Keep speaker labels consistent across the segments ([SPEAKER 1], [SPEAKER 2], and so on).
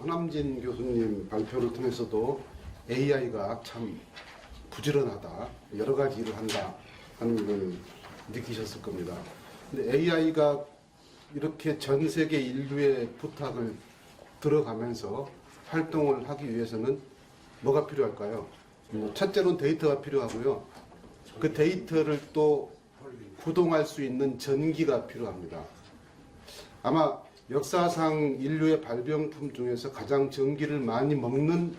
[SPEAKER 1] 황남진 교수님 발표를 통해서도 AI가 참 부지런하다, 여러 가지 일을 한다 하는 걸 느끼셨을 겁니다. 근데 AI가 이렇게 전 세계 인류의 부탁을 들어가면서 활동을 하기 위해서는 뭐가 필요할까요? 첫째로는 데이터가 필요하고요. 그 데이터를 또 구동할 수 있는 전기가 필요합니다. 아마 역사상 인류의 발명품 중에서 가장 전기를 많이 먹는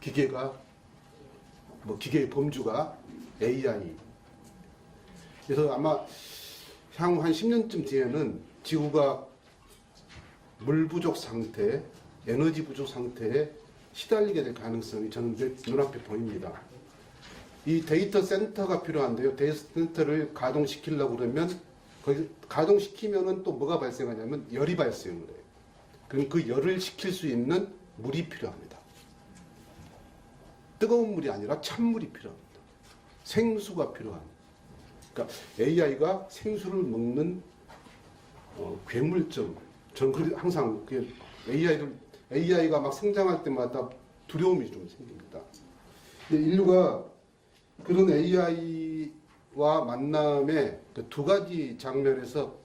[SPEAKER 1] 기계가, 기계의 범주가 AI. 그래서 아마 향후 한 10년쯤 뒤에는 지구가 물 부족 상태, 에너지 부족 상태에 시달리게 될 가능성이 저는 눈앞에 보입니다. 이 데이터 센터가 필요한데요. 데이터 센터를 가동시키려고 그러면 거기 가동시키면은 또 뭐가 발생하냐면 열이 발생을 해요. 그럼 그 열을 식힐 수 있는 물이 필요합니다. 뜨거운 물이 아니라 찬물이 필요합니다. 생수가 필요합니다. 그러니까 AI가 생수를 먹는 괴물점. 저는 항상 AI가 막 성장할 때마다 두려움이 좀 생깁니다. 근데 인류가 그런 AI와 만남의 그 두 가지 장면에서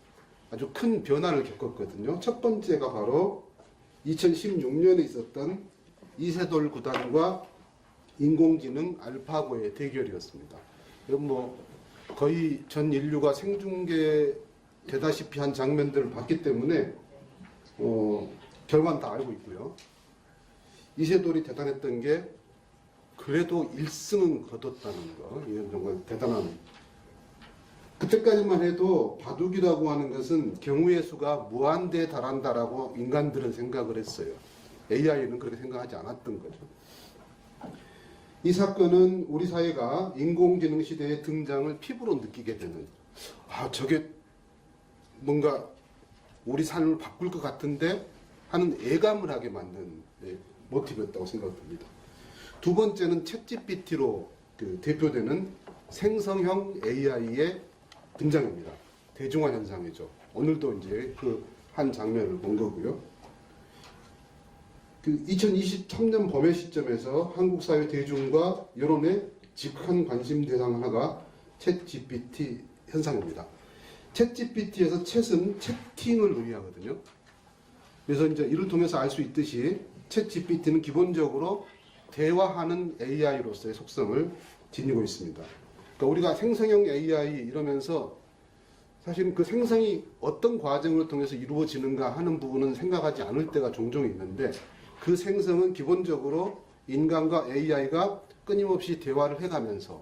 [SPEAKER 1] 아주 큰 변화를 겪었거든요. 첫 번째가 바로 2016년에 있었던 이세돌 구단과 인공지능 알파고의 대결이었습니다. 이건 거의 전 인류가 생중계 되다시피 한 장면들을 봤기 때문에 결과는 다 알고 있고요. 이세돌이 대단했던 게 그래도 1승은 거뒀다는 거. 이건 정말 대단한. 그때까지만 해도 바둑이라고 하는 것은 경우의 수가 무한대에 달한다라고 인간들은 생각을 했어요. AI는 그렇게 생각하지 않았던 거죠. 이 사건은 우리 사회가 인공지능 시대의 등장을 피부로 느끼게 되는, 저게 뭔가 우리 삶을 바꿀 것 같은데 하는 예감을 하게 만든 모티브였다고 생각됩니다. 두 번째는 챗GPT로 대표되는 생성형 AI의 등장입니다. 대중화 현상이죠. 오늘도 이제 그 한 장면을 본 거고요. 2023년 봄의 시점에서 한국 사회 대중과 여론의 직한 관심 대상 하나가 챗GPT 현상입니다. 챗GPT에서 챗은 채팅을 의미하거든요. 그래서 이제 이를 통해서 알 수 있듯이 챗GPT는 기본적으로 대화하는 AI로서의 속성을 지니고 있습니다. 그러니까 우리가 생성형 AI 이러면서 사실은 그 생성이 어떤 과정을 통해서 이루어지는가 하는 부분은 생각하지 않을 때가 종종 있는데, 그 생성은 기본적으로 인간과 AI가 끊임없이 대화를 해가면서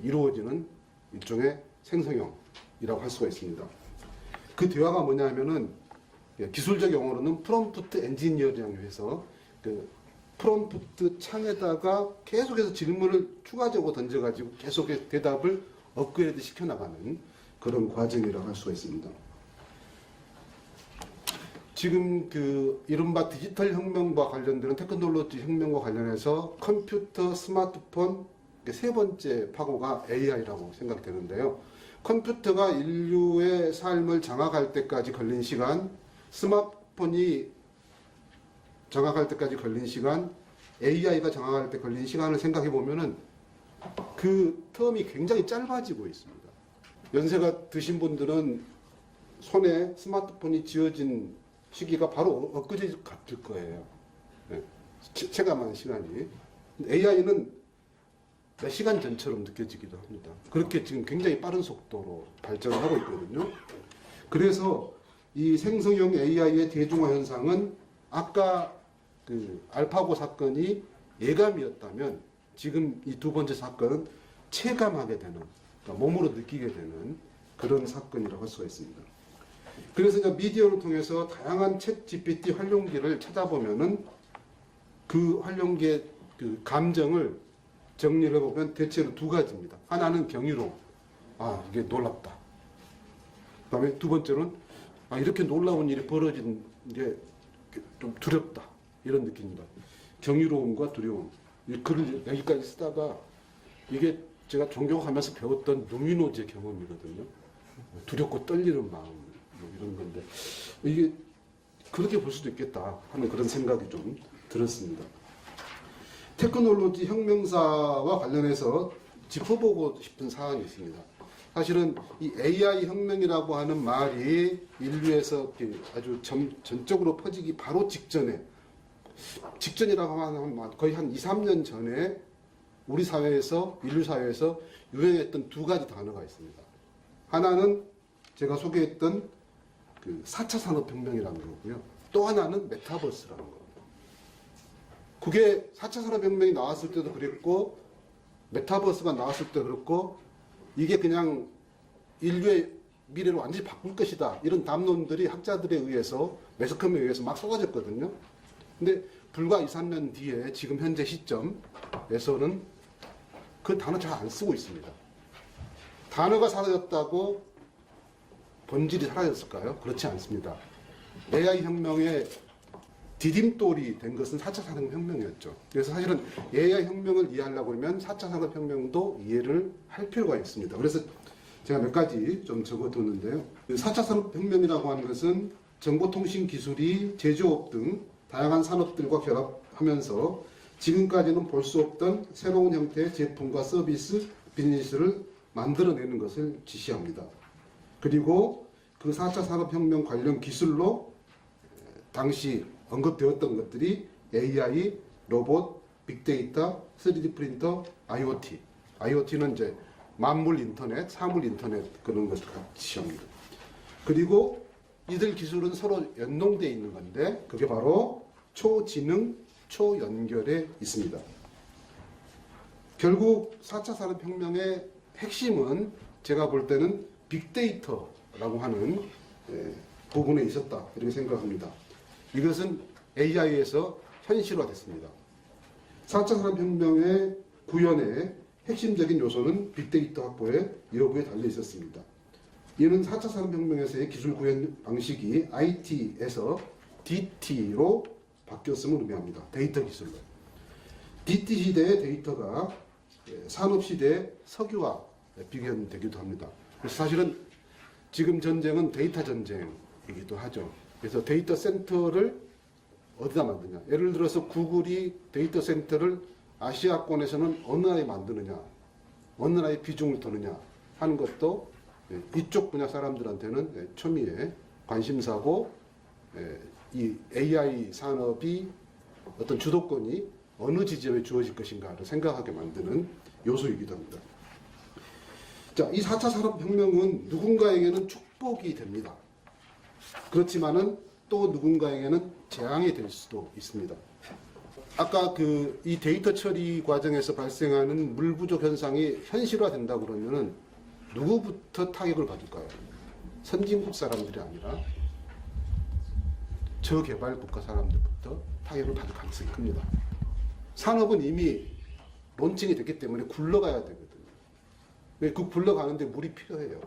[SPEAKER 1] 이루어지는 일종의 생성형이라고 할 수가 있습니다. 그 대화가 뭐냐면은 기술적 용어로는 프롬프트 엔지니어링이라고 해서 프롬프트 창에다가 계속해서 질문을 추가적으로 던져가지고 계속해서 대답을 업그레이드 시켜나가는 그런 과정이라고 할 수가 있습니다. 지금 이른바 디지털 혁명과 관련되는 테크놀로지 혁명과 관련해서 컴퓨터, 스마트폰 세 번째 파고가 AI라고 생각되는데요. 컴퓨터가 인류의 삶을 장악할 때까지 걸린 시간, 스마트폰이 장악할 때까지 걸린 시간, AI가 장악할 때 걸린 시간을 생각해 보면은 그 텀이 굉장히 짧아지고 있습니다. 연세가 드신 분들은 손에 스마트폰이 쥐어진 시기가 바로 엊그제 같을 거예요. 체감한 시간이. AI는 몇 시간 전처럼 느껴지기도 합니다. 그렇게 지금 굉장히 빠른 속도로 발전을 하고 있거든요. 그래서 이 생성형 AI의 대중화 현상은 아까 알파고 사건이 예감이었다면 지금 이 두 번째 사건은 체감하게 되는, 그러니까 몸으로 느끼게 되는 그런 사건이라고 할 수가 있습니다. 그래서 이제 미디어를 통해서 다양한 챗 GPT 활용기를 찾아보면은 그 활용기의 감정을 정리를 해보면 대체로 두 가지입니다. 하나는 경이로움. 이게 놀랍다. 그 다음에 두 번째는 이렇게 놀라운 일이 벌어진 게 좀 두렵다. 이런 느낌입니다. 경이로움과 두려움. 이 글을 여기까지 쓰다가 이게 제가 존경하면서 배웠던 루미노제 경험이거든요. 두렵고 떨리는 마음, 이런 건데. 이게 그렇게 볼 수도 있겠다 하는 그런 생각이 좀 들었습니다. 테크놀로지 혁명사와 관련해서 짚어보고 싶은 사항이 있습니다. 사실은 이 AI 혁명이라고 하는 말이 인류에서 아주 전적으로 퍼지기 바로 직전이라고 하면 거의 한 2, 3년 전에 우리 사회에서, 인류 사회에서 유행했던 두 가지 단어가 있습니다. 하나는 제가 소개했던 그 4차 산업혁명이라는 거고요. 또 하나는 메타버스라는 겁니다. 그게 4차 산업혁명이 나왔을 때도 그랬고, 메타버스가 나왔을 때도 그렇고, 이게 그냥 인류의 미래를 완전히 바꿀 것이다. 이런 담론들이 학자들에 의해서, 매스컴에 의해서 막 쏟아졌거든요. 근데 불과 2, 3년 뒤에 지금 현재 시점에서는 그 단어 잘 안 쓰고 있습니다. 단어가 사라졌다고 본질이 사라졌을까요? 그렇지 않습니다. AI 혁명의 디딤돌이 된 것은 4차 산업혁명이었죠. 그래서 사실은 AI 혁명을 이해하려고 하면 4차 산업혁명도 이해를 할 필요가 있습니다. 그래서 제가 몇 가지 좀 적어뒀는데요. 4차 산업혁명이라고 하는 것은 정보통신 기술이 제조업 등 다양한 산업들과 결합하면서 지금까지는 볼 수 없던 새로운 형태의 제품과 서비스, 비즈니스를 만들어내는 것을 지시합니다. 그리고 그 4차 산업혁명 관련 기술로 당시 언급되었던 것들이 AI, 로봇, 빅데이터, 3D 프린터, IoT. IoT는 이제 만물 인터넷, 사물 인터넷 그런 것을 지시합니다. 그리고 이들 기술은 서로 연동되어 있는 건데 그게 바로 초지능, 초연결에 있습니다. 결국 4차 산업혁명의 핵심은 제가 볼 때는 빅데이터라고 하는 부분에 있었다 이렇게 생각합니다. 이것은 AI에서 현실화됐습니다. 4차 산업혁명의 구현의 핵심적인 요소는 빅데이터 확보의 여부에 달려 있었습니다. 이는 4차 산업혁명에서의 기술 구현 방식이 IT에서 DT로 바뀌었음을 의미합니다. 데이터 기술로. DT 시대의 데이터가 산업 시대의 석유와 비교되기도 합니다. 그래서 사실은 지금 전쟁은 데이터 전쟁이기도 하죠. 그래서 데이터 센터를 어디다 만드냐. 예를 들어서 구글이 데이터 센터를 아시아권에서는 어느 나라에 만드느냐, 어느 나라에 비중을 두느냐 하는 것도 이쪽 분야 사람들한테는 초미의 관심사고, 이 AI 산업이 어떤 주도권이 어느 지점에 주어질 것인가를 생각하게 만드는 요소이기도 합니다. 자, 이 4차 산업혁명은 누군가에게는 축복이 됩니다. 그렇지만은 또 누군가에게는 재앙이 될 수도 있습니다. 아까 이 데이터 처리 과정에서 발생하는 물 부족 현상이 현실화된다고 그러면은 누구부터 타격을 받을까요? 선진국 사람들이 아니라 저개발 국가 사람들부터 타격을 받을 가능성이 큽니다. 산업은 이미 론칭이 됐기 때문에 굴러가야 되거든요. 그 굴러가는데 물이 필요해요.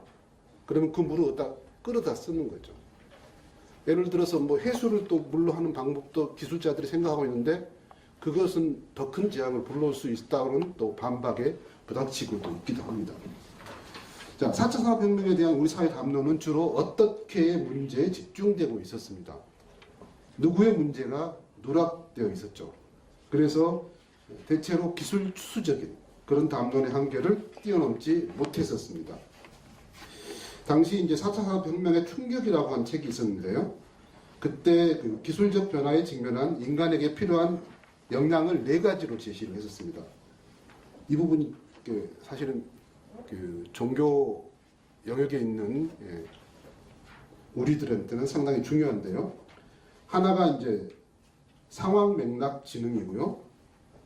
[SPEAKER 1] 그러면 그 물을 어디다 끌어다 쓰는 거죠. 예를 들어서 뭐 해수를 또 물로 하는 방법도 기술자들이 생각하고 있는데 그것은 더 큰 재앙을 불러올 수 있다는 또 반박에 부닥치고도 있기도 합니다. 자, 4차 산업혁명에 대한 우리 사회 담론은 주로 어떻게의 문제에 집중되고 있었습니다. 누구의 문제가 누락되어 있었죠. 그래서 대체로 기술 추수적인 그런 담론의 한계를 뛰어넘지 못했었습니다. 당시 이제 4차 산업혁명의 충격이라고 한 책이 있었는데요. 그때 그 기술적 변화에 직면한 인간에게 필요한 역량을 4가지로 제시를 했었습니다. 이 부분이 사실은 종교 영역에 있는 우리들한테는 상당히 중요한데요. 하나가 이제 상황 맥락 지능이고요.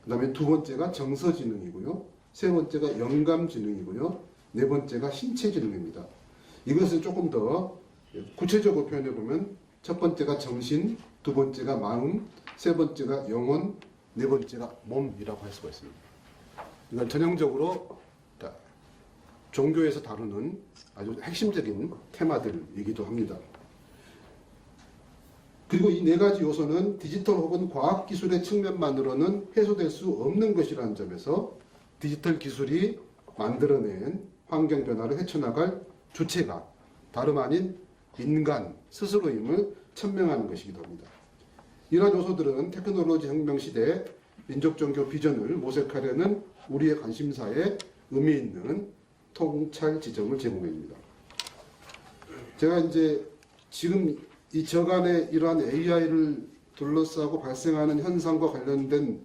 [SPEAKER 1] 그 다음에 2번째가 정서 지능이고요. 3번째가 영감 지능이고요. 4번째가 신체 지능입니다. 이것을 조금 더 구체적으로 표현해 보면 첫 번째가 정신, 2번째가 마음, 3번째가 영혼, 4번째가 몸이라고 할 수가 있습니다. 이건 전형적으로 종교에서 다루는 아주 핵심적인 테마들이기도 합니다. 그리고 이 4가지 요소는 디지털 혹은 과학기술의 측면만으로는 해소될 수 없는 것이라는 점에서 디지털 기술이 만들어낸 환경 변화를 헤쳐나갈 주체가 다름 아닌 인간 스스로임을 천명하는 것이기도 합니다. 이러한 요소들은 테크놀로지 혁명 시대 민족 종교 비전을 모색하려는 우리의 관심사에 의미 있는 통찰 지점을 제공합니다. 제가 이제 지금 이 저간의 이러한 AI를 둘러싸고 발생하는 현상과 관련된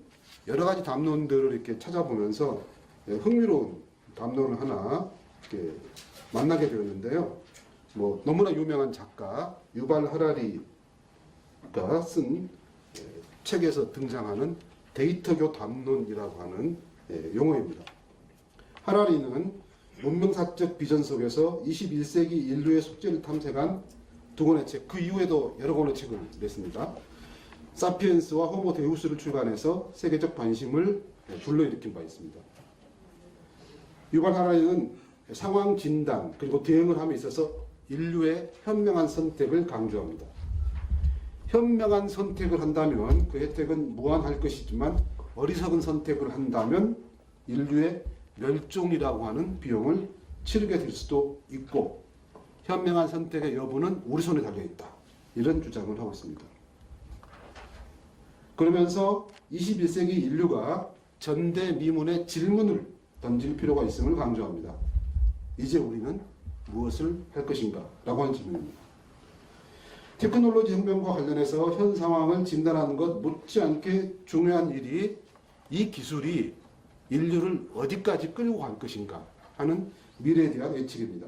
[SPEAKER 1] 여러 가지 담론들을 이렇게 찾아보면서 흥미로운 담론을 하나 이렇게 만나게 되었는데요. 뭐 너무나 유명한 작가 유발 하라리가 쓴 책에서 등장하는 데이터교 담론이라고 하는 용어입니다. 하라리는 문명사적 비전 속에서 21세기 인류의 숙제를 탐색한 두 권의 책, 그 이후에도 여러 권의 책을 냈습니다. 사피엔스와 호모 데우스를 출간해서 세계적 관심을 불러일으킨 바 있습니다. 유발 하라리는 상황 진단 그리고 대응을 함에 있어서 인류의 현명한 선택을 강조합니다. 현명한 선택을 한다면 그 혜택은 무한할 것이지만 어리석은 선택을 한다면 인류의 멸종이라고 하는 비용을 치르게 될 수도 있고 현명한 선택의 여부는 우리 손에 달려있다. 이런 주장을 하고 있습니다. 그러면서 21세기 인류가 전대미문의 질문을 던질 필요가 있음을 강조합니다. 이제 우리는 무엇을 할 것인가? 라고 하는 질문입니다. 테크놀로지 혁명과 관련해서 현 상황을 진단하는 것 못지않게 중요한 일이 이 기술이 인류를 어디까지 끌고 갈 것인가 하는 미래에 대한 예측입니다.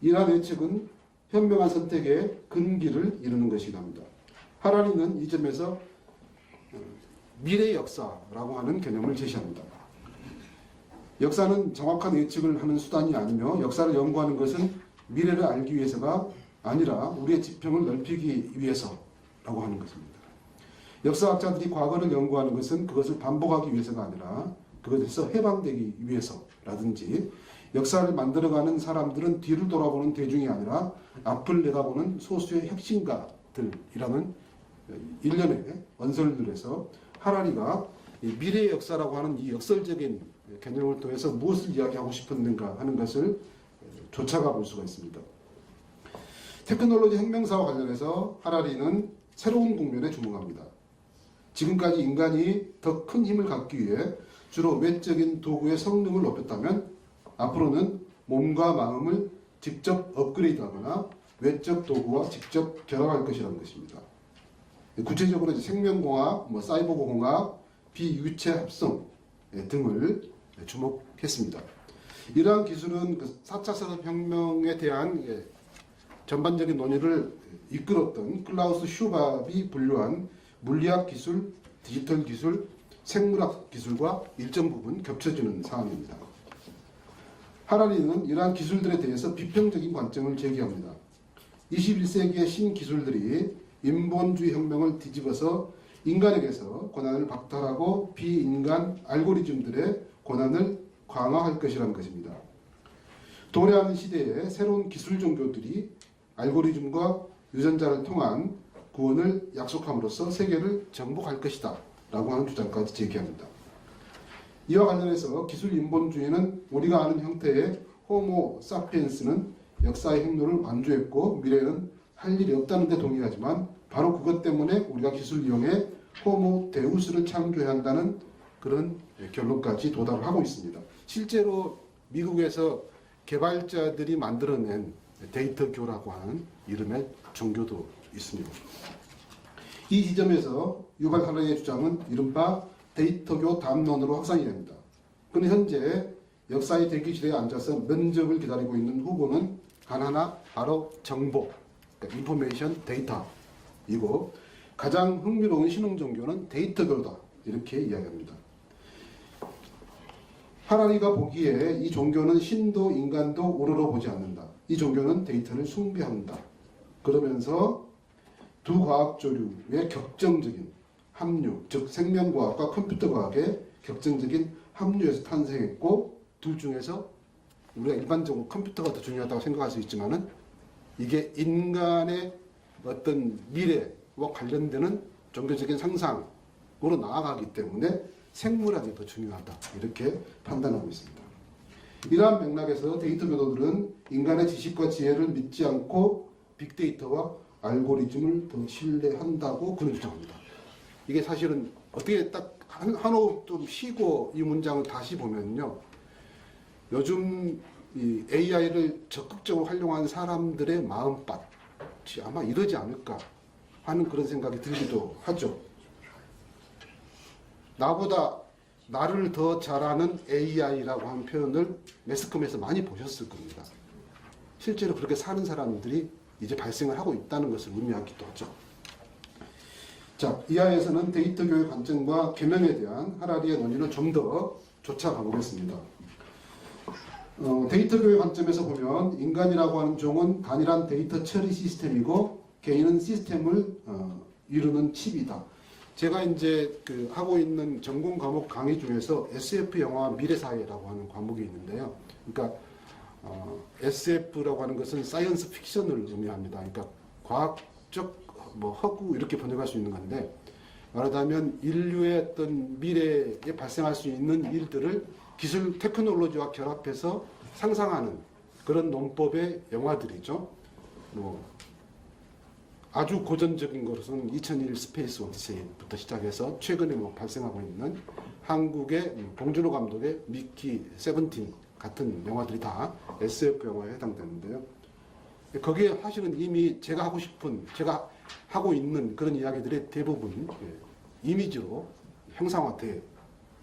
[SPEAKER 1] 이러한 예측은 현명한 선택의 근기를 이루는 것이기도 합니다. 하라리는 이 점에서 미래 역사라고 하는 개념을 제시합니다. 역사는 정확한 예측을 하는 수단이 아니며 역사를 연구하는 것은 미래를 알기 위해서가 아니라 우리의 지평을 넓히기 위해서라고 하는 것입니다. 역사학자들이 과거를 연구하는 것은 그것을 반복하기 위해서가 아니라 그것에서 해방되기 위해서라든지 역사를 만들어가는 사람들은 뒤를 돌아보는 대중이 아니라 앞을 내다보는 소수의 혁신가들이라는 일련의 원설들에서 하라리가 미래의 역사라고 하는 이 역설적인 개념을 통해서 무엇을 이야기하고 싶었는가 하는 것을 쫓아가 볼 수가 있습니다. 테크놀로지 혁명사와 관련해서 하라리는 새로운 국면에 주목합니다. 지금까지 인간이 더 큰 힘을 갖기 위해 주로 외적인 도구의 성능을 높였다면 앞으로는 몸과 마음을 직접 업그레이드하거나 외적 도구와 직접 결합할 것이라는 것입니다. 구체적으로 생명공학, 사이버공학, 비유체 합성 등을 주목했습니다. 이러한 기술은 4차 산업혁명에 대한 전반적인 논의를 이끌었던 클라우스 슈밥이 분류한 물리학 기술, 디지털 기술, 생물학 기술과 일정 부분 겹쳐지는 상황입니다. 하라리는 이러한 기술들에 대해서 비평적인 관점을 제기합니다. 21세기의 신기술들이 인본주의 혁명을 뒤집어서 인간에게서 권한을 박탈하고 비인간 알고리즘들의 권한을 강화할 것이라는 것입니다. 도래하는 시대에 새로운 기술 종교들이 알고리즘과 유전자를 통한 구원을 약속함으로써 세계를 정복할 것이다 라고 하는 주장까지 제기합니다. 이와 관련해서 기술 인본주의는 우리가 아는 형태의 호모 사피엔스는 역사의 행로를 완주했고 미래에는 할 일이 없다는 데 동의하지만 바로 그것 때문에 우리가 기술 이용해 호모 데우스를 창조해야 한다는 그런 결론까지 도달을 하고 있습니다. 실제로 미국에서 개발자들이 만들어낸 데이터교라고 하는 이름의 종교도 있습니다. 이 지점에서 유발 하라리의 주장은 이른바 데이터교 담론으로 확산이 됩니다. 그는 현재 역사의 대기실에 앉아서 면접을 기다리고 있는 후보는 단 하나, 바로 정보, 그러니까 인포메이션 데이터이고 가장 흥미로운 신흥 종교는 데이터교다 이렇게 이야기합니다. 하라리가 보기에 이 종교는 신도 인간도 우러러 보지 않는다. 이 종교는 데이터를 숭배한다. 그러면서 두 과학 조류의 격정적인 합류, 즉 생명과학과 컴퓨터과학의 격정적인 합류에서 탄생했고 둘 중에서 우리가 일반적으로 컴퓨터가 더 중요하다고 생각할 수 있지만은 이게 인간의 어떤 미래와 관련되는 종교적인 상상으로 나아가기 때문에 생물학이 더 중요하다 이렇게 판단하고 있습니다. 이러한 맥락에서 데이터 교도들은 인간의 지식과 지혜를 믿지 않고 빅데이터와 알고리즘을 더 신뢰한다고 그는 주장합니다. 이게 사실은 어떻게 딱 한 호흡 좀 쉬고 이 문장을 다시 보면요. 요즘 이 AI를 적극적으로 활용한 사람들의 마음밭이 아마 이러지 않을까 하는 그런 생각이 들기도 하죠. 나보다 나를 더 잘하는 AI라고 하는 표현을 매스컴에서 많이 보셨을 겁니다. 실제로 그렇게 사는 사람들이 이제 발생을 하고 있다는 것을 의미하기도 하죠. 자, 이하에서는 데이터 교육 관점과 계명에 대한 하라리의 논의를 좀 더 쫓아가 보겠습니다. 데이터 교육 관점에서 보면 인간이라고 하는 종은 단일한 데이터 처리 시스템이고 개인은 시스템을 이루는 칩이다. 제가 이제 하고 있는 전공 과목 강의 중에서 SF 영화 미래사회라고 하는 과목이 있는데요. 그러니까 SF라고 하는 것은 사이언스 픽션을 의미합니다. 그러니까 과학적 허구 이렇게 번역할 수 있는 건데, 말하자면 인류의 어떤 미래에 발생할 수 있는 일들을 기술 테크놀로지와 결합해서 상상하는 그런 논법의 영화들이죠. 아주 고전적인 것은 2001 스페이스 오디세이부터 시작해서 최근에 발생하고 있는 한국의 봉준호 감독의 미키 17 같은 영화들이 다 SF 영화에 해당되는데요. 거기에 사실은 이미 제가 하고 있는 그런 이야기들의 대부분 이미지로 형상화되어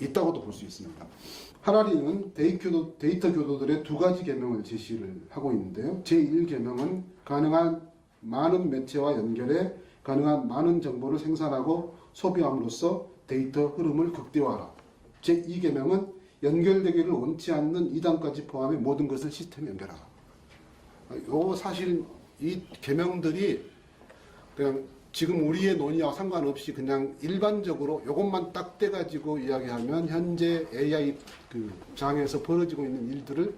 [SPEAKER 1] 있다고도 볼 수 있습니다. 하라리는 데이터 교도들의 두 가지 계명을 제시를 하고 있는데요. 제1계명은 가능한 많은 매체와 연결해 가능한 많은 정보를 생산하고 소비함으로써 데이터 흐름을 극대화하라. 제2계명은 연결되기를 원치 않는 2단까지 포함해 모든 것을 시스템에 연결하라. 사실 이 계명들이 그냥 지금 우리의 논의와 상관없이 그냥 일반적으로 이것만 딱 떼가지고 이야기하면 현재 AI 장에서 벌어지고 있는 일들을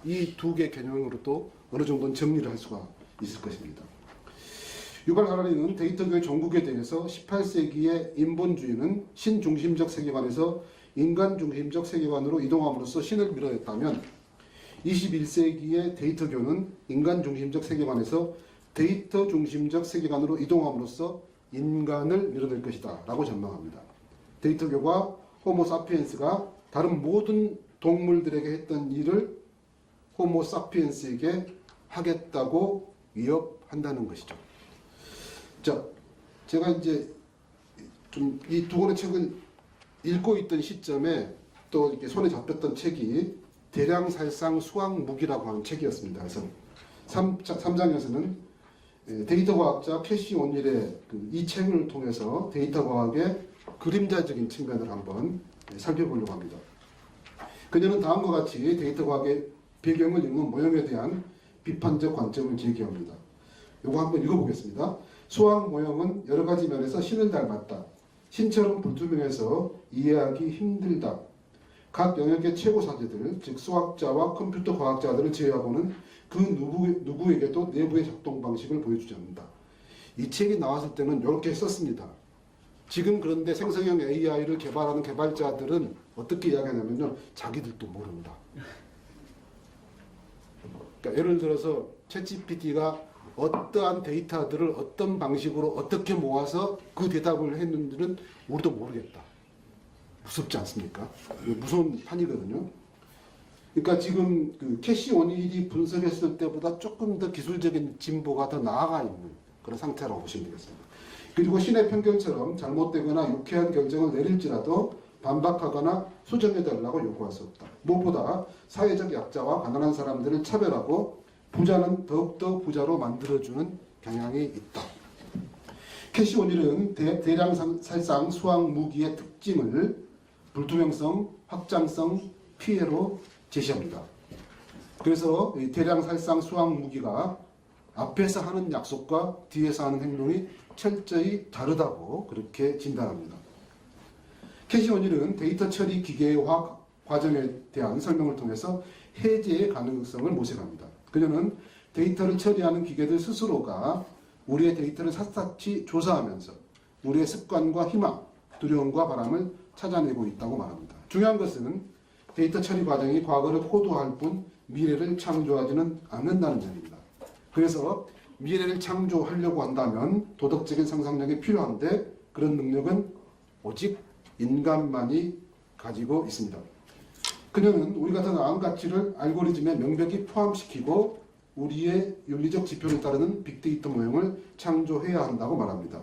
[SPEAKER 1] 이 두 개 개념으로도 어느 정도는 정리를 할 수가 있을 것입니다. 유발 하라리는 데이터 교육 종국에 대해서 18세기의 인본주의는 신중심적 세계관에서 인간중심적 세계관으로 이동함으로써 신을 밀어냈다면 21세기의 데이터교는 인간중심적 세계관에서 데이터 중심적 세계관으로 이동함으로써 인간을 밀어낼 것이다 라고 전망합니다. 데이터교가 호모 사피엔스가 다른 모든 동물들에게 했던 일을 호모 사피엔스에게 하겠다고 위협한다는 것이죠. 자, 제가 이제 좀 이 두 권의 책을 읽고 있던 시점에 또 이렇게 손에 잡혔던 책이 대량살상 수학무기라고 하는 책이었습니다. 그래서 3장에서는 데이터 과학자 캐시 온일의 이 책을 통해서 데이터 과학의 그림자적인 측면을 한번 살펴보려고 합니다. 그녀는 다음과 같이 데이터 과학의 배경을 읽는 모형에 대한 비판적 관점을 제기합니다. 이거 한번 읽어보겠습니다. 수학 모형은 여러 가지 면에서 신을 닮았다. 신처럼 불투명해서 이해하기 힘들다. 각 영역의 최고 사제들, 즉 수학자와 컴퓨터 과학자들을 제외하고는 그 누구에게도 내부의 작동 방식을 보여주지 않는다. 이 책이 나왔을 때는 이렇게 썼습니다. 지금 그런데 생성형 AI를 개발하는 개발자들은 어떻게 이야기하냐면요, 자기들도 모른다. 그러니까 예를 들어서 챗GPT가 어떠한 데이터들을 어떤 방식으로 어떻게 모아서 그 대답을 했는지는 우리도 모르겠다. 무섭지 않습니까? 무서운 판이거든요. 그러니까 지금 캐시 오닐이 분석했을 때보다 조금 더 기술적인 진보가 더 나아가 있는 그런 상태라고 보시면 되겠습니다. 그리고 신의 편견처럼 잘못되거나 유쾌한 결정을 내릴지라도 반박하거나 수정해달라고 요구할 수 없다. 무엇보다 사회적 약자와 가난한 사람들을 차별하고 부자는 더욱더 부자로 만들어주는 경향이 있다. 캐시 오닐은 대량살상 수학 무기의 특징을 불투명성, 확장성, 피해로 제시합니다. 그래서 대량살상 수학 무기가 앞에서 하는 약속과 뒤에서 하는 행동이 철저히 다르다고 그렇게 진단합니다. 캐시 오닐은 데이터 처리 기계화 과정에 대한 설명을 통해서 해제의 가능성을 모색합니다. 그녀는 데이터를 처리하는 기계들 스스로가 우리의 데이터를 샅샅이 조사하면서 우리의 습관과 희망, 두려움과 바람을 찾아내고 있다고 말합니다. 중요한 것은 데이터 처리 과정이 과거를 코드화할 뿐 미래를 창조하지는 않는다는 점입니다. 그래서 미래를 창조하려고 한다면 도덕적인 상상력이 필요한데 그런 능력은 오직 인간만이 가지고 있습니다. 그녀는 우리 같은 나은 가치를 알고리즘에 명백히 포함시키고 우리의 윤리적 지표를 따르는 빅데이터 모형을 창조해야 한다고 말합니다.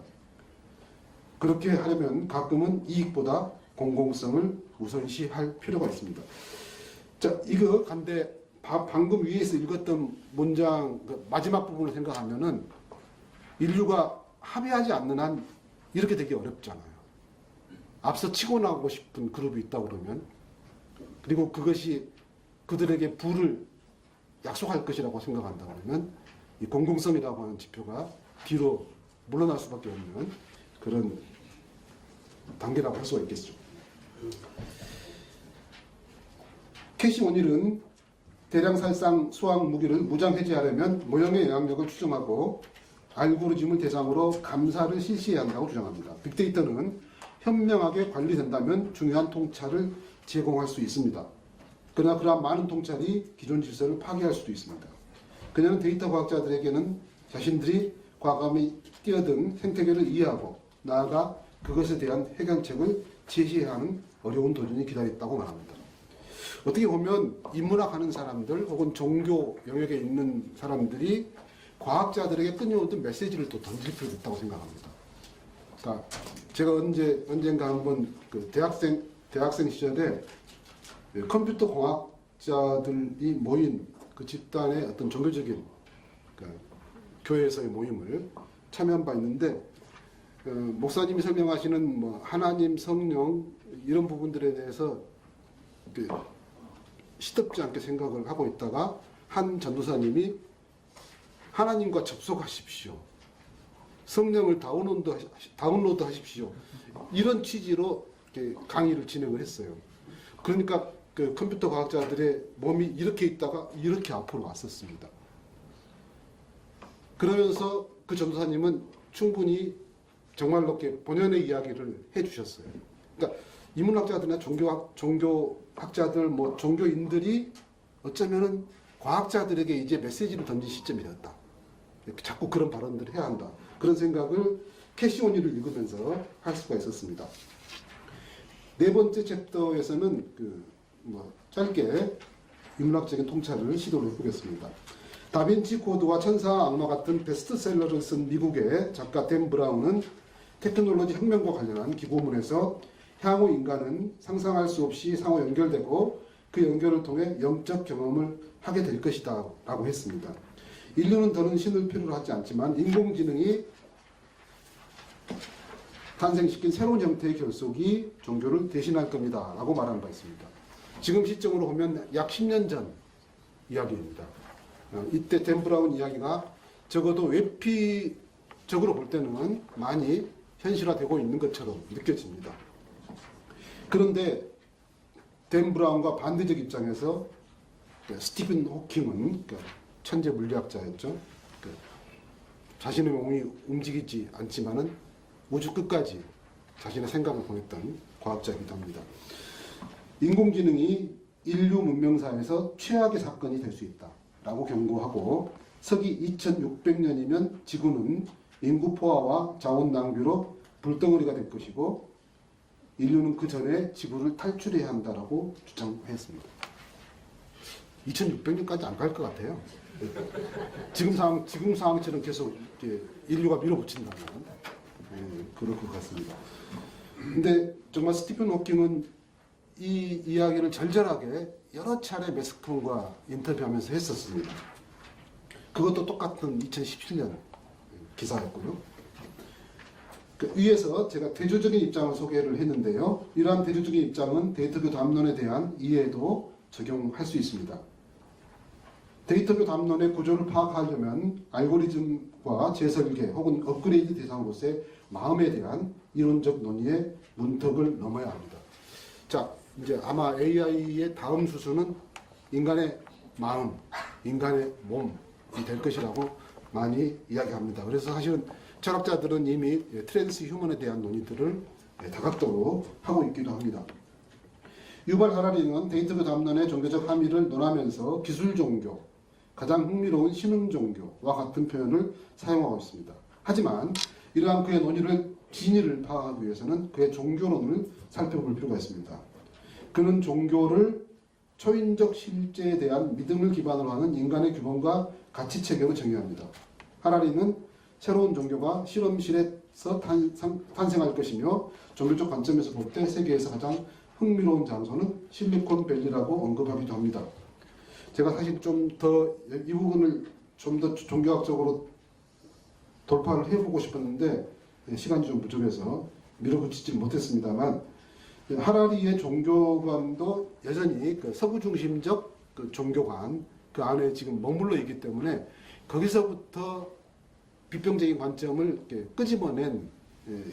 [SPEAKER 1] 그렇게 하려면 가끔은 이익보다 공공성을 우선시할 필요가 있습니다. 자, 이거 간데 방금 위에서 읽었던 문장 마지막 부분을 생각하면은 인류가 합의하지 않는 한 이렇게 되기 어렵잖아요. 앞서 치고 나가고 싶은 그룹이 있다 그러면, 그리고 그것이 그들에게 부를 약속할 것이라고 생각한다 그러면 이 공공성이라고 하는 지표가 뒤로 물러날 수밖에 없는 그런 단계라고 할 수가 있겠죠. 캐시 오닐은 대량 살상 수학 무기를 무장 해제하려면 모형의 영향력을 추정하고 알고리즘을 대상으로 감사를 실시해야 한다고 주장합니다. 빅데이터는 현명하게 관리된다면 중요한 통찰을 제공할 수 있습니다. 그러나 그러한 많은 통찰이 기존 질서를 파괴할 수도 있습니다. 그녀는 데이터 과학자들에게는 자신들이 과감히 뛰어든 생태계를 이해하고 나아가 그것에 대한 해결책을 제시해야 하는 어려운 도전이 기다렸다고 말합니다. 어떻게 보면 인문학 하는 사람들 혹은 종교 영역에 있는 사람들이 과학자들에게 끊임없는 메시지를 또 던질 필요가 있다고 생각합니다. 그러니까 제가 언젠가 한번 그 대학생 시절에 컴퓨터 공학자들이 모인 그 집단의 어떤 종교적인 그러니까 교회에서의 모임을 참여한 바 있는데 목사님이 설명하시는 뭐 하나님, 성령 이런 부분들에 대해서 시덥지 않게 생각을 하고 있다가 한 전도사님이 하나님과 접속하십시오. 성령을 다운로드 하십시오. 이런 취지로 강의를 진행을 했어요. 그러니까 그 컴퓨터 과학자들의 몸이 이렇게 있다가 이렇게 앞으로 왔었습니다. 그러면서 그 전도사님은 충분히 정말로 본연의 이야기를 해주셨어요. 그러니까 인문학자들이나 종교학자들, 뭐 종교인들이 어쩌면은 과학자들에게 이제 메시지를 던진 시점이 되었다. 자꾸 그런 발언들을 해야 한다. 그런 생각을 캐시 오닐을 읽으면서 할 수가 있었습니다. 네 번째 챕터에서는 짧게 인문학적인 통찰을 시도를 해보겠습니다. 다빈치 코드와 천사와 악마 같은 베스트셀러를 쓴 미국의 작가 댄 브라운은 테크놀로지 혁명과 관련한 기고문에서 향후 인간은 상상할 수 없이 상호 연결되고 그 연결을 통해 영적 경험을 하게 될 것이다 라고 했습니다. 인류는 더는 신을 필요로 하지 않지만 인공지능이 탄생시킨 새로운 형태의 결속이 종교를 대신할 겁니다 라고 말하는 바 있습니다. 지금 시점으로 보면 약 10년 전 이야기입니다. 이때 댄 브라운 이야기가 적어도 외피적으로 볼 때는 많이 현실화되고 있는 것처럼 느껴집니다. 그런데 댄 브라운과 반대적 입장에서 스티븐 호킹은 천재 물리학자였죠. 자신의 몸이 움직이지 않지만은 우주 끝까지 자신의 생각을 보냈던 과학자이기도 합니다. 인공지능이 인류 문명사에서 최악의 사건이 될 수 있다라고 경고하고 서기 2600년이면 지구는 인구 포화와 자원 낭비로 불덩어리가 될 것이고 인류는 그 전에 지구를 탈출해야 한다라고 주장했습니다. 2600년까지 안 갈 것 같아요. 지금 상황처럼 계속 인류가 밀어붙인다면 그럴 것 같습니다. 근데 정말 스티븐 호킹은 이 이야기를 절절하게 여러 차례 매스컴과 인터뷰하면서 했었습니다. 그것도 똑같은 2017년 기사였고요. 위에서 제가 대조적인 입장을 소개를 했는데요. 이러한 대조적인 입장은 데이터뷰 담론에 대한 이해에도 적용할 수 있습니다. 데이터뷰 담론의 구조를 파악하려면 알고리즘과 재설계 혹은 업그레이드 대상으로서의 마음에 대한 이론적 논의의 문턱을 넘어야 합니다. 자, 이제 아마 AI의 다음 수순은 인간의 마음, 인간의 몸이 될 것이라고 많이 이야기합니다. 그래서 사실은 철학자들은 이미 트랜스 휴먼에 대한 논의들을 다각도로 하고 있기도 합니다. 유발 하라리는 데이터뷰 담론의 종교적 함의를 논하면서 기술 종교, 가장 흥미로운 신흥 종교와 같은 표현을 사용하고 있습니다. 하지만 이러한 그의 논의를 진위를 파악하기 위해서는 그의 종교론을 살펴볼 필요가 있습니다. 그는 종교를 초인적 실제에 대한 믿음을 기반으로 하는 인간의 규범과 가치 체계로 정의합니다. 하라리는 새로운 종교가 실험실에서 탄생할 것이며 종교적 관점에서 볼 때 세계에서 가장 흥미로운 장소는 실리콘밸리라고 언급하기도 합니다. 제가 사실 좀 더 이 부분을 좀 더 종교학적으로 돌파를 해보고 싶었는데 시간이 좀 부족해서 밀어붙이지 못했습니다만, 하라리의 종교관도 여전히 그 서구 중심적 그 종교관 그 안에 지금 머물러 있기 때문에 거기서부터 비평적인 관점을 이렇게 끄집어낸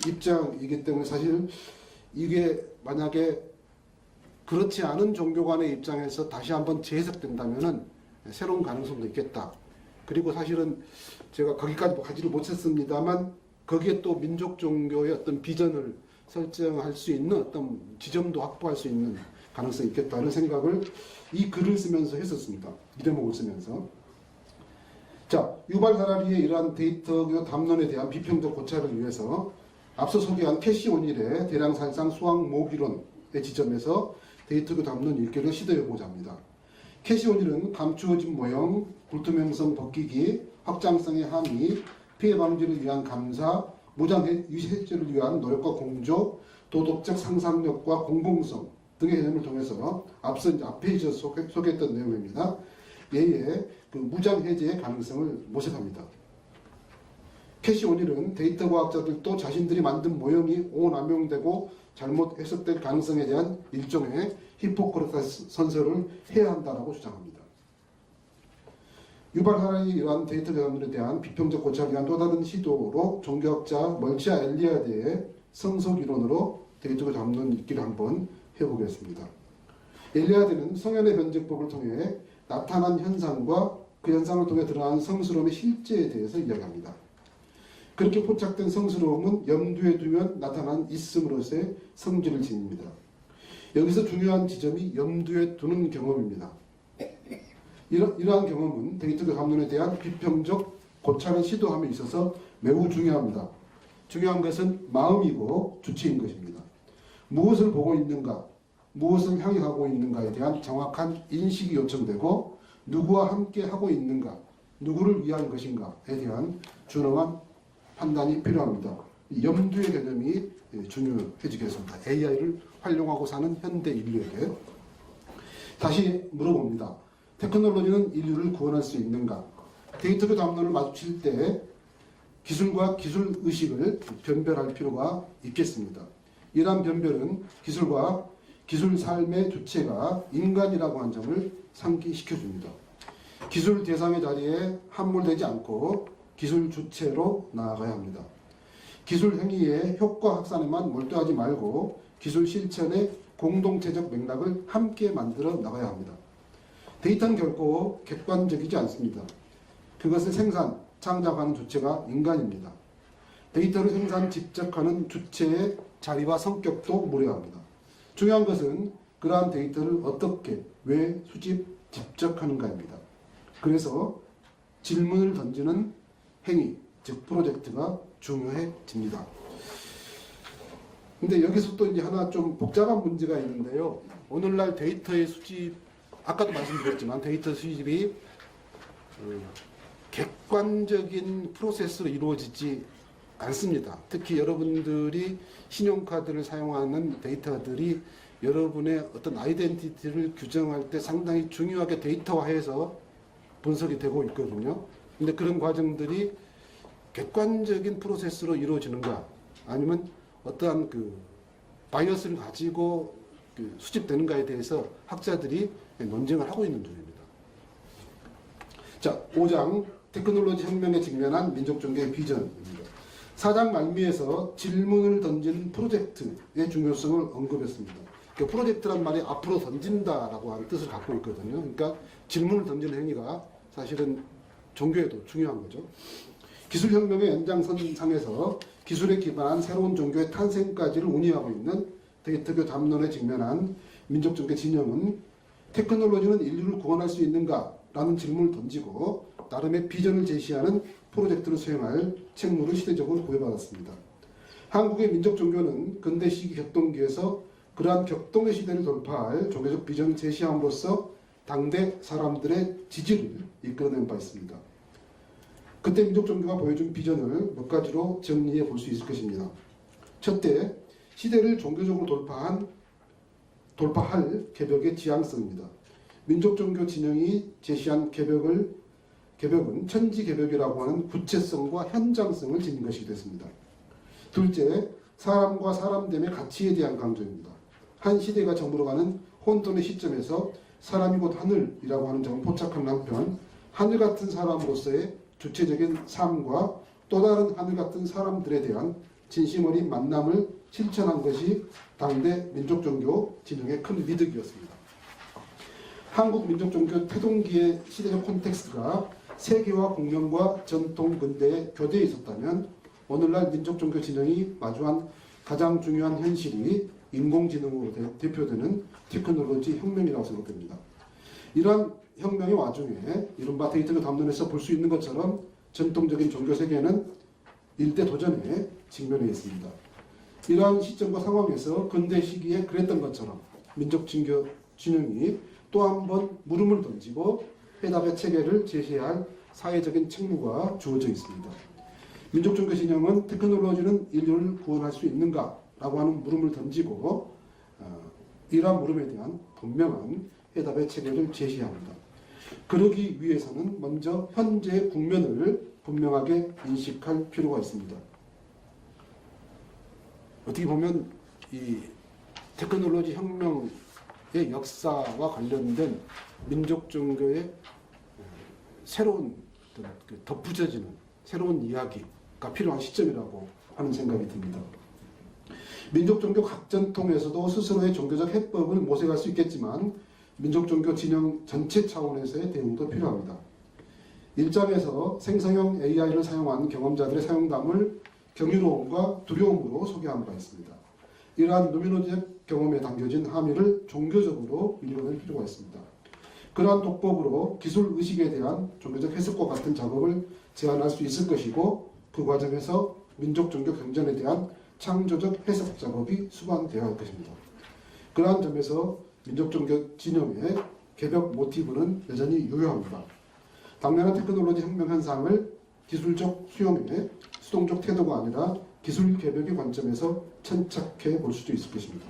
[SPEAKER 1] 입장이기 때문에, 사실 이게 만약에 그렇지 않은 종교관의 입장에서 다시 한번 재해석된다면은 새로운 가능성도 있겠다. 그리고 사실은 제가 거기까지 가지를 못했습니다만, 거기에 또 민족 종교의 어떤 비전을 설정할 수 있는 어떤 지점도 확보할 수 있는 가능성이 있겠다는 생각을 이 글을 쓰면서 했었습니다. 이 대목을 쓰면서. 자, 유발 하라리의 이러한 데이터 담론에 대한 비평적 고찰을 위해서 앞서 소개한 캐시 오닐의 대량살상 수학 모기론의 지점에서 데이터 담론 읽기를 시도해보자 합니다. 캐시 오닐은 감추어진 모형, 불투명성 벗기기, 확장성의 함의, 피해 방지를 위한 감사, 무장 유해제를 위한 노력과 공조, 도덕적 상상력과 공공성 등의 개념을 통해서 앞서 이제 앞에 소개했던 내용입니다. 예의 그 무장 해제의 가능성을 모색합니다. 캐시 오닐은 데이터 과학자들도 자신들이 만든 모형이 오남용되고 잘못 해석될 가능성에 대한 일종의 히포크라테스 선서를 해야 한다고 주장합니다. 유발 하라리의 이러한 데이터 개념에 대한 비평적 고찰을 위한 또 다른 시도로 종교학자 멀치아 엘리아드의 성속 이론으로 데이터 담론 읽기를 한번 해보겠습니다. 엘리아드는 성현의 변증법을 통해 나타난 현상과 그 현상을 통해 드러난 성스러움의 실제에 대해서 이야기합니다. 그렇게 포착된 성스러움은 염두에 두면 나타난 있음으로서의 성질을 지닙니다. 여기서 중요한 지점이 염두에 두는 경험입니다. 이러한 경험은 데이터 담론에 대한 비평적 고찰을 시도함에 있어서 매우 중요합니다. 중요한 것은 마음이고 주체인 것입니다. 무엇을 보고 있는가, 무엇을 향해 가고 있는가에 대한 정확한 인식이 요청되고, 누구와 함께 하고 있는가, 누구를 위한 것인가에 대한 준엄한 판단이 필요합니다. 염두의 개념이 중요해지겠습니다. AI를 활용하고 사는 현대 인류에게. 다시 물어봅니다. 테크놀로지는 인류를 구원할 수 있는가? 데이터교 담론을 마주칠 때 기술과 기술의식을 변별할 필요가 있겠습니다. 이러한 변별은 기술과 기술 삶의 주체가 인간이라고 하는 점을 상기시켜줍니다. 기술 대상의 자리에 함몰되지 않고 기술 주체로 나아가야 합니다. 기술 행위의 효과 확산에만 몰두하지 말고 기술 실천의 공동체적 맥락을 함께 만들어 나가야 합니다. 데이터는 결코 객관적이지 않습니다. 그것을 생산, 창작하는 주체가 인간입니다. 데이터를 생산, 집적하는 주체의 자리와 성격도 무례합니다. 중요한 것은 그러한 데이터를 어떻게, 왜 수집, 집적하는가입니다. 그래서 질문을 던지는 행위, 즉 프로젝트가 중요해집니다. 근데 여기서 또 이제 하나 좀 복잡한 문제가 있는데요. 오늘날 데이터의 수집, 아까도 말씀드렸지만 데이터 수집이 객관적인 프로세스로 이루어지지 않습니다. 특히 여러분들이 신용카드를 사용하는 데이터들이 여러분의 어떤 아이덴티티를 규정할 때 상당히 중요하게 데이터화해서 분석이 되고 있거든요. 근데 그런 과정들이 객관적인 프로세스로 이루어지는가, 아니면 어떠한 그 바이어스를 가지고 수집되는가에 대해서 학자들이 논쟁을 하고 있는 중입니다. 자, 5장 테크놀로지 혁명에 직면한 민족종교의 비전입니다. 4장 말미에서 질문을 던지는 프로젝트의 중요성을 언급했습니다. 그 프로젝트란 말이 앞으로 던진다라고 하는 뜻을 갖고 있거든요. 그러니까 질문을 던지는 행위가 사실은 종교에도 중요한 거죠. 기술혁명의 연장선상에서 기술에 기반한 새로운 종교의 탄생까지를 운이하고 있는 데이터교 담론에 직면한 민족종교 진영은 테크놀로지는 인류를 구원할 수 있는가? 라는 질문을 던지고 나름의 비전을 제시하는 프로젝트를 수행할 책무를 시대적으로 부여받았습니다. 한국의 민족 종교는 근대 시기 격동기에서 그러한 격동의 시대를 돌파할 종교적 비전을 제시함으로써 당대 사람들의 지지를 이끌어낸 바 있습니다. 그때 민족 종교가 보여준 비전을 몇 가지로 정리해 볼 수 있을 것입니다. 첫째, 시대를 종교적으로 돌파할 개벽의 지향성입니다. 민족 종교 진영이 제시한 개벽은 천지 개벽이라고 하는 구체성과 현장성을 지닌 것이 됐습니다. 둘째, 사람과 사람됨의 가치에 대한 강조입니다. 한 시대가 저물어가는 혼돈의 시점에서 사람이 곧 하늘이라고 하는 점을 포착한 한편 하늘 같은 사람으로서의 주체적인 삶과 또 다른 하늘 같은 사람들에 대한 진심 어린 만남을 실천한 것이 당대 민족종교 진영의 큰 미덕이었습니다. 한국 민족종교 태동기의 시대적 콘텍스트가 세계화 공명과 전통 근대의 교대에 있었다면 오늘날 민족종교 진영이 마주한 가장 중요한 현실이 인공지능으로 대표되는 테크놀로지 혁명이라고 생각됩니다. 이러한 혁명의 와중에 이른바 데이터 담론에서 볼 수 있는 것처럼 전통적인 종교 세계는 일대 도전에 직면해 있습니다. 이러한 시점과 상황에서 근대 시기에 그랬던 것처럼 민족종교 진영이 또 한 번 물음을 던지고 해답의 체계를 제시해야 할 사회적인 책무가 주어져 있습니다. 민족종교 진영은 테크놀로지는 인류를 구원할 수 있는가? 라고 하는 물음을 던지고 이러한 물음에 대한 분명한 해답의 체계를 제시합니다. 그러기 위해서는 먼저 현재의 국면을 분명하게 인식할 필요가 있습니다. 어떻게 보면 이 테크놀로지 혁명의 역사와 관련된 민족 종교의 새로운 덧붙여지는 새로운 이야기가 필요한 시점이라고 하는 생각이 듭니다. 민족 종교 각 전통에서도 스스로의 종교적 해법을 모색할 수 있겠지만 민족 종교 진영 전체 차원에서의 대응도 필요합니다. 1장에서 생성형 AI를 사용한 경험자들의 사용담을 경이로움과 두려움으로 소개한 바 있습니다. 이러한 노미노적 경험에 담겨진 함의를 종교적으로 읽어낼 필요가 있습니다. 그러한 독법으로 기술의식에 대한 종교적 해석과 같은 작업을 제안할 수 있을 것이고 그 과정에서 민족 종교 경전에 대한 창조적 해석 작업이 수반되어야 할 것입니다. 그러한 점에서 민족 종교 진영의 개벽 모티브는 여전히 유효합니다. 당면한 테크놀로지 혁명 현상을 기술적 수용의 수동적 태도가 아니라 기술 개벽의 관점에서 천착해 볼 수도 있을 것입니다.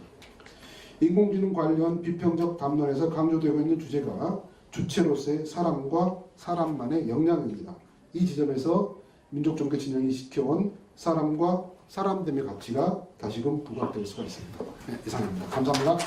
[SPEAKER 1] 인공지능 관련 비평적 담론에서 강조되고 있는 주제가 주체로서의 사람과 사람만의 역량입니다. 이 지점에서 민족종교 진영이 지켜온 사람과 사람됨의 가치가 다시금 부각될 수가 있습니다. 네, 이상입니다. 감사합니다.